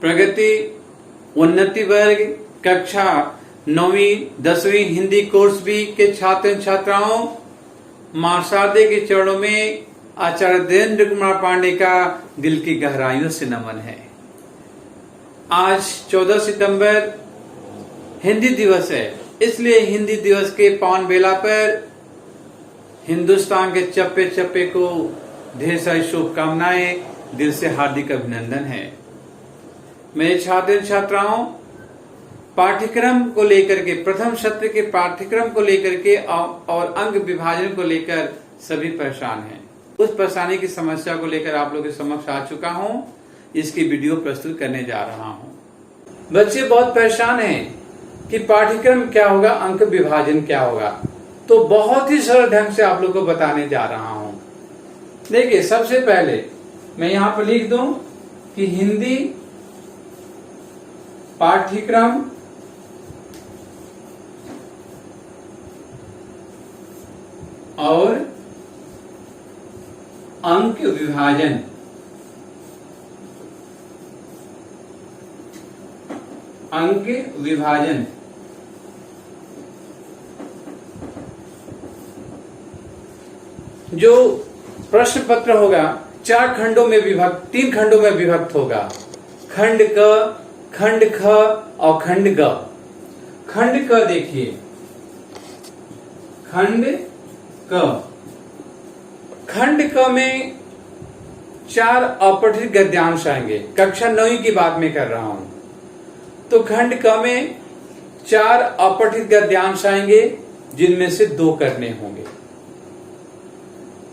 प्रगति उन्नति वर्ग कक्षा 9वीं 10वीं हिंदी कोर्स बी के छात्र छात्राओं, मां शारदे के चरणों में आचार्य देवेंद्र कुमार पांडे का दिल की गहराइयों से नमन है। आज 14 सितंबर हिंदी दिवस है, इसलिए हिंदी दिवस के पावन बेला पर हिंदुस्तान के चप्पे चप्पे को ढेर सारी शुभकामनाएं, दिल से हार्दिक अभिनंदन है। मेरे छात्र छात्राओं, पाठ्यक्रम को लेकर के प्रथम सत्र के पाठ्यक्रम को लेकर के और अंक विभाजन को लेकर सभी परेशान हैं। उस परेशानी की समस्या को लेकर आप लोगों के समक्ष आ चुका हूं, इसकी वीडियो प्रस्तुत करने जा रहा हूं। बच्चे बहुत परेशान हैं कि पाठ्यक्रम क्या होगा, अंक विभाजन क्या होगा, तो बहुत ही सरल ढंग से आप लोगों को बताने जा रहा हूं। देखिए, सबसे पहले मैं यहां पर लिख दूं कि हिंदी पाठ्यक्रम और अंक विभाजन। अंक विभाजन जो प्रश्न पत्र होगा 4 खंडों में विभक्त, 3 खंडों में विभक्त होगा। खंड क, खंड ख और खंड ग। खंड क देखिए, खंड क, खंड क में 4 अपठित गद्यांश आएंगे। कक्षा 9वीं की बात में कर रहा हूं, तो खंड क में 4 अपठित गद्यांश आएंगे, जिनमें से 2 करने होंगे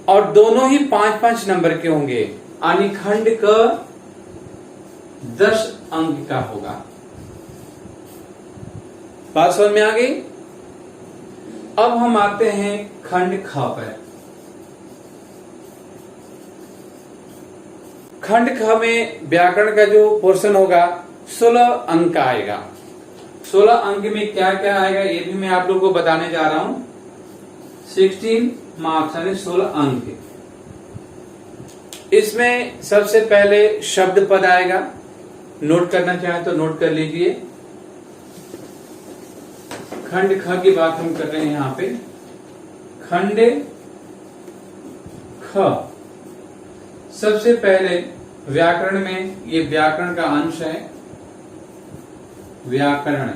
और दोनों ही 5-5 नंबर के होंगे, यानी खंड क 10 अंक का होगा। बात समझ में आ गई? अब हम आते हैं खंड ख पर। खंड ख में व्याकरण का जो पोर्शन होगा 16 अंक का आएगा। 16 अंक में क्या क्या आएगा ये भी मैं आप लोगों को बताने जा रहा हूं। 16 मार्क्स यानी 16 अंक। इसमें सबसे पहले शब्द पद आएगा। नोट करना चाहे तो नोट कर लीजिए। खंड ख की बात हम कर रहे हैं यहां पे। खंड ख सबसे पहले व्याकरण में, ये व्याकरण का अंश है। व्याकरण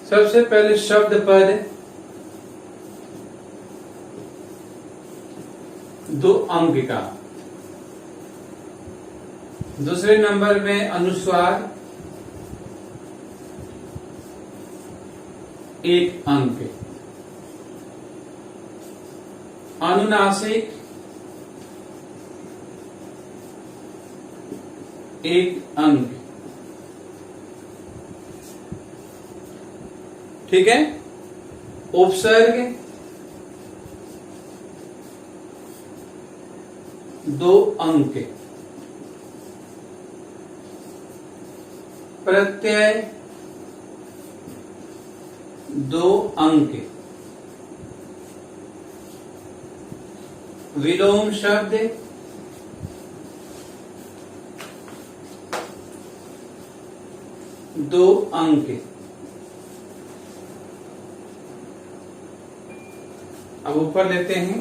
सबसे पहले शब्द पद 2 अंक का। दूसरे नंबर में अनुस्वार 1 अंक। अनुनासिक 1 अंक। ठीक है। उपसर्ग 2 अंक। प्रत्यय 2 अंक। विलोम शब्द 2 अंक। अब ऊपर लेते हैं।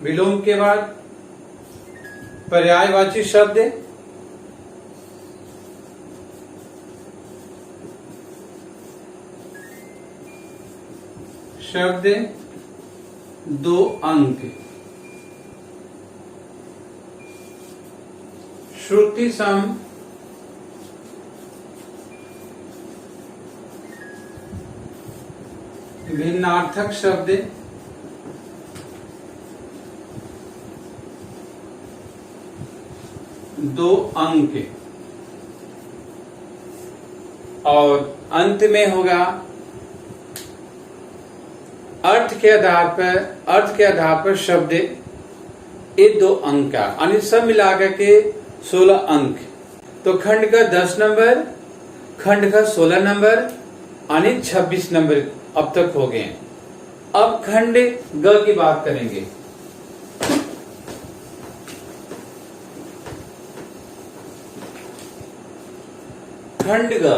विलोम के बाद पर्यायवाची शब्द 2 अंक। श्रुति सम 2 भिन्नार्थक शब्द 2 अंक। और अंत में होगा अर्थ के आधार पर शब्द ये 2 अंक का, यानी सब मिलाकर के 16 अंक। तो खंड का 10 नंबर, खंड का 16 नंबर, यानी 26 नंबर अब तक हो गए। अब खंड ग की बात करेंगे। खंड ग,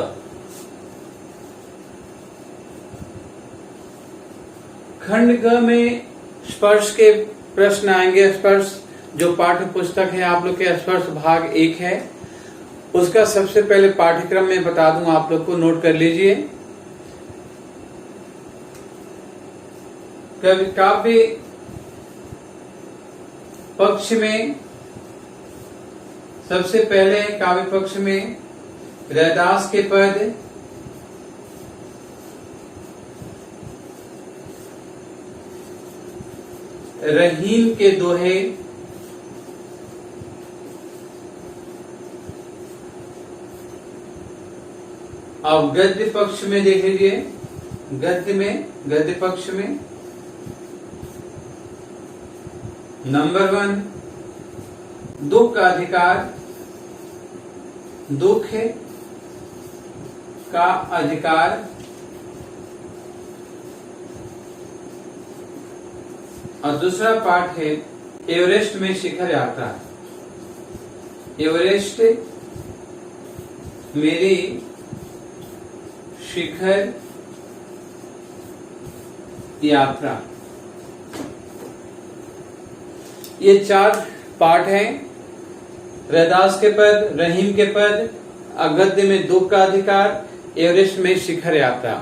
खंड ग में स्पर्श के प्रश्न आएंगे। स्पर्श जो पाठ्य पुस्तक है आप लोग के, स्पर्श भाग 1 है, उसका सबसे पहले पाठ्यक्रम में बता दूं, आप लोग को नोट कर लीजिए। काव्य पक्ष में सबसे पहले काव्य पक्ष में रैदास के पद, रहीम के दोहे, अब गद्य पक्ष में देख लीजिए, गद्य पक्ष में नंबर 1 दुख का अधिकार, दुख का अधिकार, और दूसरा पाठ है एवरेस्ट में शिखर यात्रा। एवरेस्ट मेरी शिखर यात्रा। ये 4 पाठ हैं। रैदास के पद, रहीम के पद, गद्य में दुख का अधिकार, एवरेस्ट में शिखर यात्रा।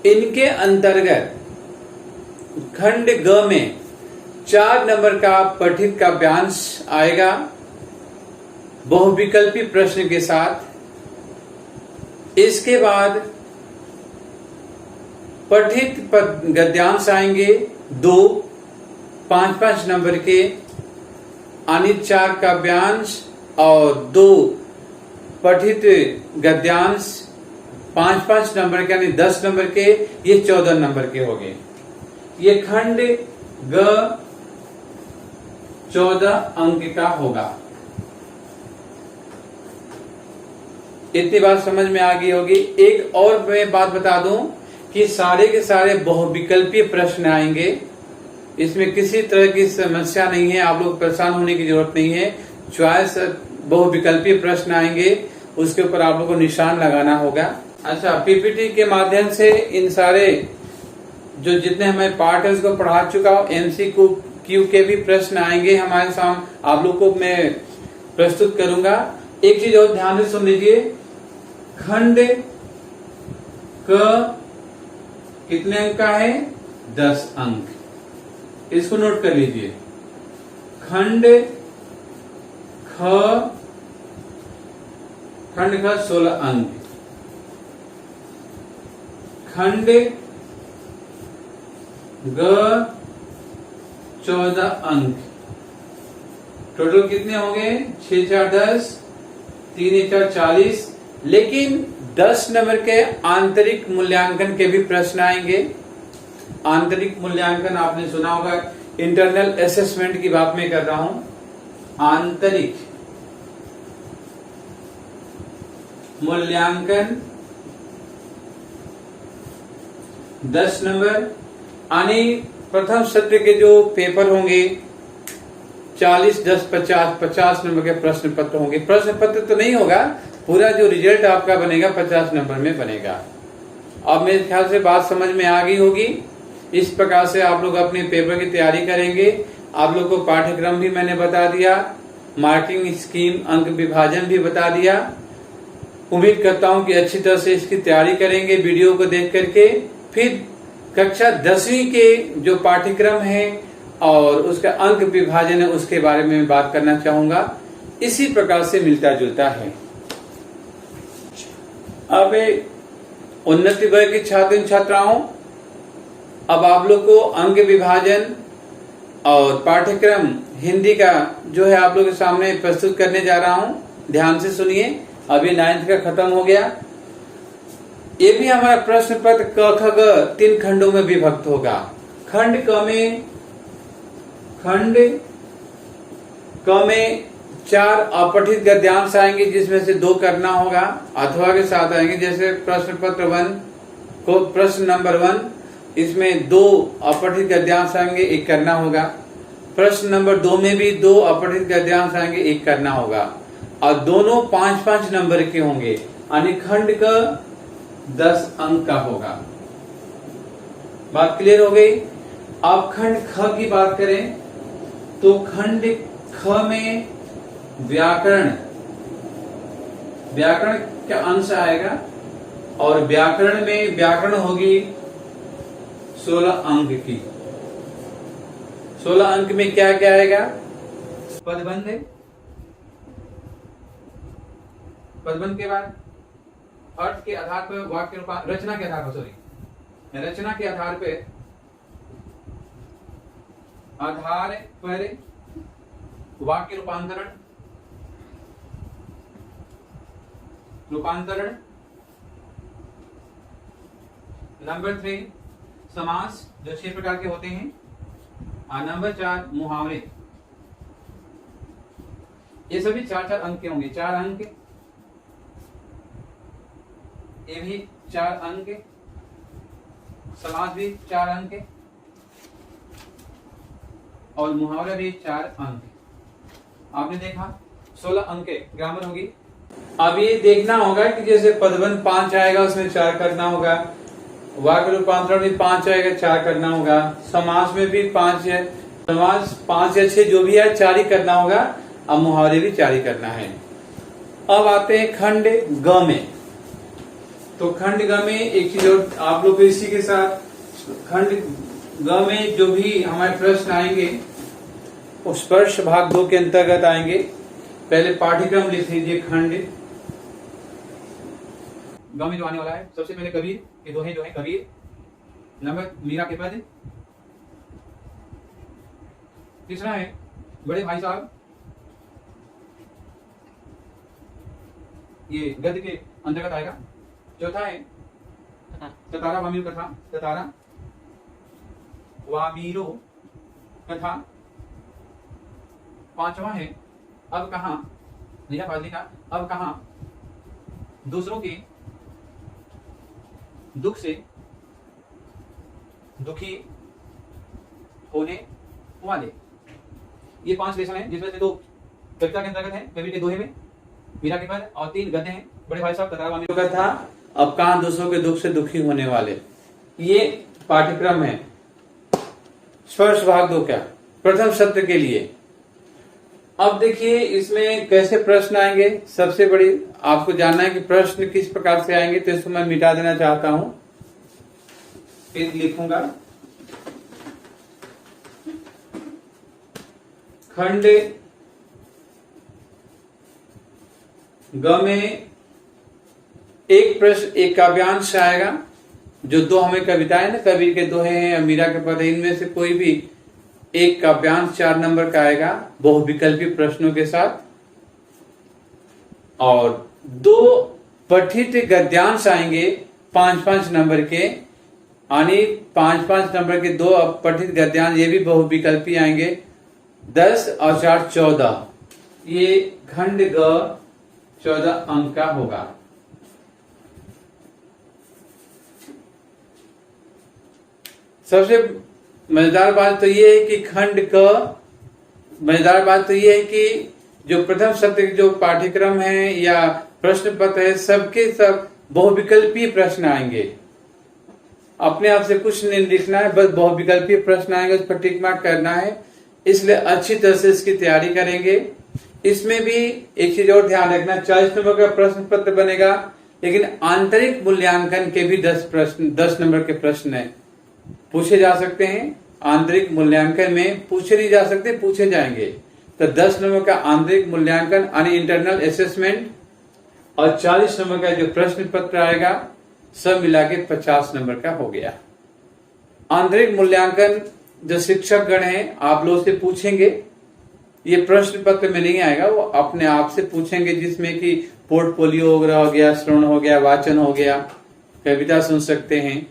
इनके अंतर्गत खंड ग में 4 नंबर का पठित काव्यांश आएगा बहुविकल्पी प्रश्न के साथ। इसके बाद पठित गद्यांश आएंगे 2 5-5 नंबर के, अनित 4 काव्यांश और 2 पठित गद्यांश 5-5 नंबर के, यानी 10 नंबर के, ये 14 नंबर के हो गए। ये खंड ग 14 अंक का होगा। इतनी बात समझ में आ गई होगी। एक और मैं बात बता दूं कि सारे के सारे बहुविकल्पीय प्रश्न आएंगे, इसमें किसी तरह की समस्या नहीं है, आप लोग परेशान होने की जरूरत नहीं है। चॉइस बहुविकल्पीय प्रश्न आएंगे, उसके ऊपर आप लोग को निशान लगाना होगा। अच्छा, पीपीटी के माध्यम से इन सारे जो जितने हमें पार्ट है उसको पढ़ा चुका हूँ। MCQ के भी प्रश्न आएंगे हमारे सामने, आप लोग को मैं प्रस्तुत करूंगा। एक चीज और ध्यान से सुन लीजिए, खंड क कितने अंक का है? 10 अंक। इसको नोट कर लीजिए। खंड ख 16 अंक, खंड ग 14 अंक। टोटल कितने होंगे? 6 4 10, 3 1 4 40। लेकिन 10 नंबर के आंतरिक मूल्यांकन के भी प्रश्न आएंगे। आंतरिक मूल्यांकन आपने सुना होगा, इंटरनल असेसमेंट की बात मैं कर रहा हूं। आंतरिक मूल्यांकन 10 नंबर, यानी प्रथम सत्र के जो पेपर होंगे 40 10 50 नंबर के प्रश्न पत्र होंगे। प्रश्न पत्र तो नहीं होगा, पूरा जो रिजल्ट आपका बनेगा 50 नंबर में बनेगा। अब मेरे ख्याल से बात समझ में आ गई होगी। इस प्रकार से आप लोग अपने पेपर की तैयारी करेंगे। आप लोग को पाठ्यक्रम भी मैंने बता दिया, मार्किंग स्कीम, अंक विभाजन भी बता दिया। उम्मीद करता हूं कि अच्छी तरह से इसकी तैयारी करेंगे वीडियो को देख करके। फिर कक्षा 10वीं के जो पाठ्यक्रम है और उसका अंक विभाजन है उसके बारे में बात करना चाहूंगा। इसी प्रकार से मिलता जुलता है। अब उन्नति वर्ग के छात्र छात्राओं, अब आप लोग को अंक विभाजन और पाठ्यक्रम हिंदी का जो है आप लोग के सामने प्रस्तुत करने जा रहा हूं। ध्यान से सुनिए। अभी 9th का खत्म हो गया। ये भी हमारा प्रश्न पत्र क ख ग 3 खंडों में विभक्त होगा। खंड क में 4 अपठित गद्यांश आएंगे, जिसमें से 2 करना होगा, अथवा के साथ आएंगे। जैसे प्रश्न पत्र 1 को प्रश्न नंबर 1, इसमें 2 अपठित गद्यांश आएंगे, 1 करना होगा। प्रश्न नंबर 2 में भी 2 अपठित गद्यांश आएंगे, 1 करना होगा। और दोनों 5-5 नंबर के होंगे। यानी खंड का 10 अंक का होगा। बात क्लियर हो गई। अब खंड ख की बात करें तो खंड ख में व्याकरण का अंश आएगा और व्याकरण में व्याकरण होगी 16 अंक की। 16 अंक में क्या क्या आएगा? पदबंध है, पदबंध के बाद अर्थ के आधार पर वाक्य रूपांतरण, रचना के आधार पर वाक्य रूपांतरण नंबर 3 समास जो 6 प्रकार के होते हैं, और नंबर 4 मुहावरे। ये सभी 4-4 अंक के होंगे। 4 अंक, ये भी 4 अंक, समास भी 4 अंक और मुहावरा भी 4 अंक। आपने देखा 16 अंक ग्रामर होगी। अब ये देखना होगा कि जैसे पदबंध 5 आएगा उसमें 4 करना होगा, वाक्य रूपांतरण भी 5 आएगा 4 करना होगा, समास में भी 5 है, समास 5 या 6 जो भी है 4 ही करना होगा, अब मुहावरे भी 4 ही करना है। अब आते हैं खंड ग में। तो खंड ग में एक चीज और आप लोग इसी के साथ, खंड ग में जो भी हमारे प्रश्न आएंगे वो स्पर्श भाग 2 के अंतर्गत आएंगे। पहले पाठ्यक्रम लिख लीजिए। खंड ग में जो आने वाला है, सबसे पहले कबीर के दोहे जो है कबीर, नंबर मीरा के पद, तीसरा है बड़े भाई साहब, ये गद्य के अंतर्गत आएगा। चौथा है ततारा वामीरो कथा, ततारा वामीरो कथा। पांचवा है अब कहां, लिखा फाजली का, अब कहां दूसरों के दुख से दुखी होने वाले। ये 5 लेसन है, जिसमें से 2 कविता के अंतर्गत है, कबीर के दोहे में, मीरा के पद, और 3 गद्य हैं, बड़े भाई साहब, ततारा वामीरो कथा, अब कहां दूसरों के दुख से दुखी होने वाले। ये पाठ्यक्रम है स्पर्श भाग 2 का प्रथम सत्र के लिए। अब देखिए इसमें कैसे प्रश्न आएंगे। सबसे बड़ी आपको जानना है कि प्रश्न किस प्रकार से आएंगे, तो इसको मैं मिटा देना चाहता हूं, फिर लिखूंगा। खंड ग में एक प्रश्न, एक काव्यांश आएगा, जो 2 हमें कविताएं ना, कबीर के दोहे हैं, मीरा के पद, इनमें से कोई भी एक काव्यांश 4 नंबर का आएगा बहुविकल्पी प्रश्नों के साथ, और 2 पठित गद्यांश आएंगे 5-5 नंबर के, यानी 5-5 नंबर के 2 पठित गद्यांश, ये भी बहुविकल्पी आएंगे। 10 और 4 14। ये खंड ग 14 अंक का होगा। सबसे मजेदार बात तो ये है कि खंड क, मजेदार बात तो ये है कि जो प्रथम सत्र जो पाठ्यक्रम है या प्रश्न पत्र है, सबके सब बहुविकल्पीय प्रश्न आएंगे। अपने आप से कुछ नहीं लिखना है, बस बहुविकल्पीय प्रश्न आएंगे, उस पर टिक मार्क करना है। इसलिए अच्छी तरह से इसकी तैयारी करेंगे। इसमें भी एक चीज और ध्यान रखना, 40 नंबर का प्रश्न पत्र बनेगा, लेकिन आंतरिक मूल्यांकन के भी 10 नंबर के प्रश्न पूछे जा सकते हैं। आंतरिक मूल्यांकन में पूछे नहीं जा सकते, पूछे जाएंगे। तो 10 नंबर का आंतरिक मूल्यांकन यानी इंटरनल असेसमेंट, और 40 नंबर का जो प्रश्न पत्र आएगा, सब मिला के 50 नंबर का हो गया। आंतरिक मूल्यांकन जो शिक्षक गण हैं आप लोग से पूछेंगे, ये प्रश्न पत्र में नहीं आएगा, वो अपने आप से पूछेंगे, जिसमें कि पोर्टफोलियो वगैरह हो गया, श्रवण हो गया, वाचन हो गया, कविता सुन सकते हैं,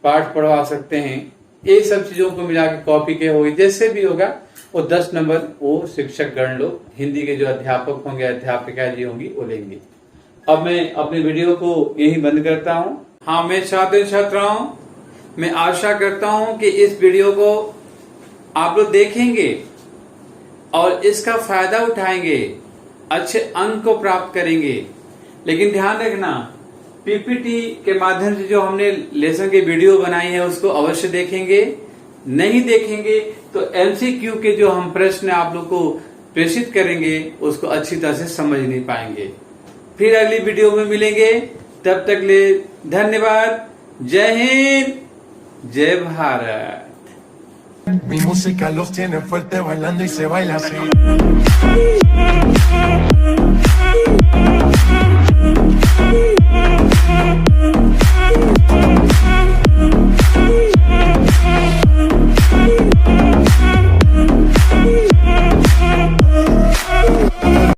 पाठ पढ़वा सकते हैं, ये सब चीजों को मिला के कॉपी के होगी, जैसे भी होगा वो 10 नंबर वो शिक्षक गण लोग, हिंदी के जो अध्यापक होंगे, अध्यापिका जी होंगी, वो लेंगे। अब मैं अपनी वीडियो को यही बंद करता हूँ। हाँ, मैं छात्र छात्राओं, मैं आशा करता हूँ कि इस वीडियो को आप लोग देखेंगे और इसका फायदा उठाएंगे, अच्छे अंक को प्राप्त करेंगे। लेकिन ध्यान रखना, पीपीटी के माध्यम से जो हमने लेसन की वीडियो बनाई है उसको अवश्य देखेंगे। नहीं देखेंगे तो एमसीक्यू के जो हम प्रश्न आप लोग को प्रेषित करेंगे उसको अच्छी तरह से समझ नहीं पाएंगे। फिर अगली वीडियो में मिलेंगे, तब तक ले धन्यवाद। जय हिंद, जय Bharat. Mi música los tiene fuerte bailando y se baila así.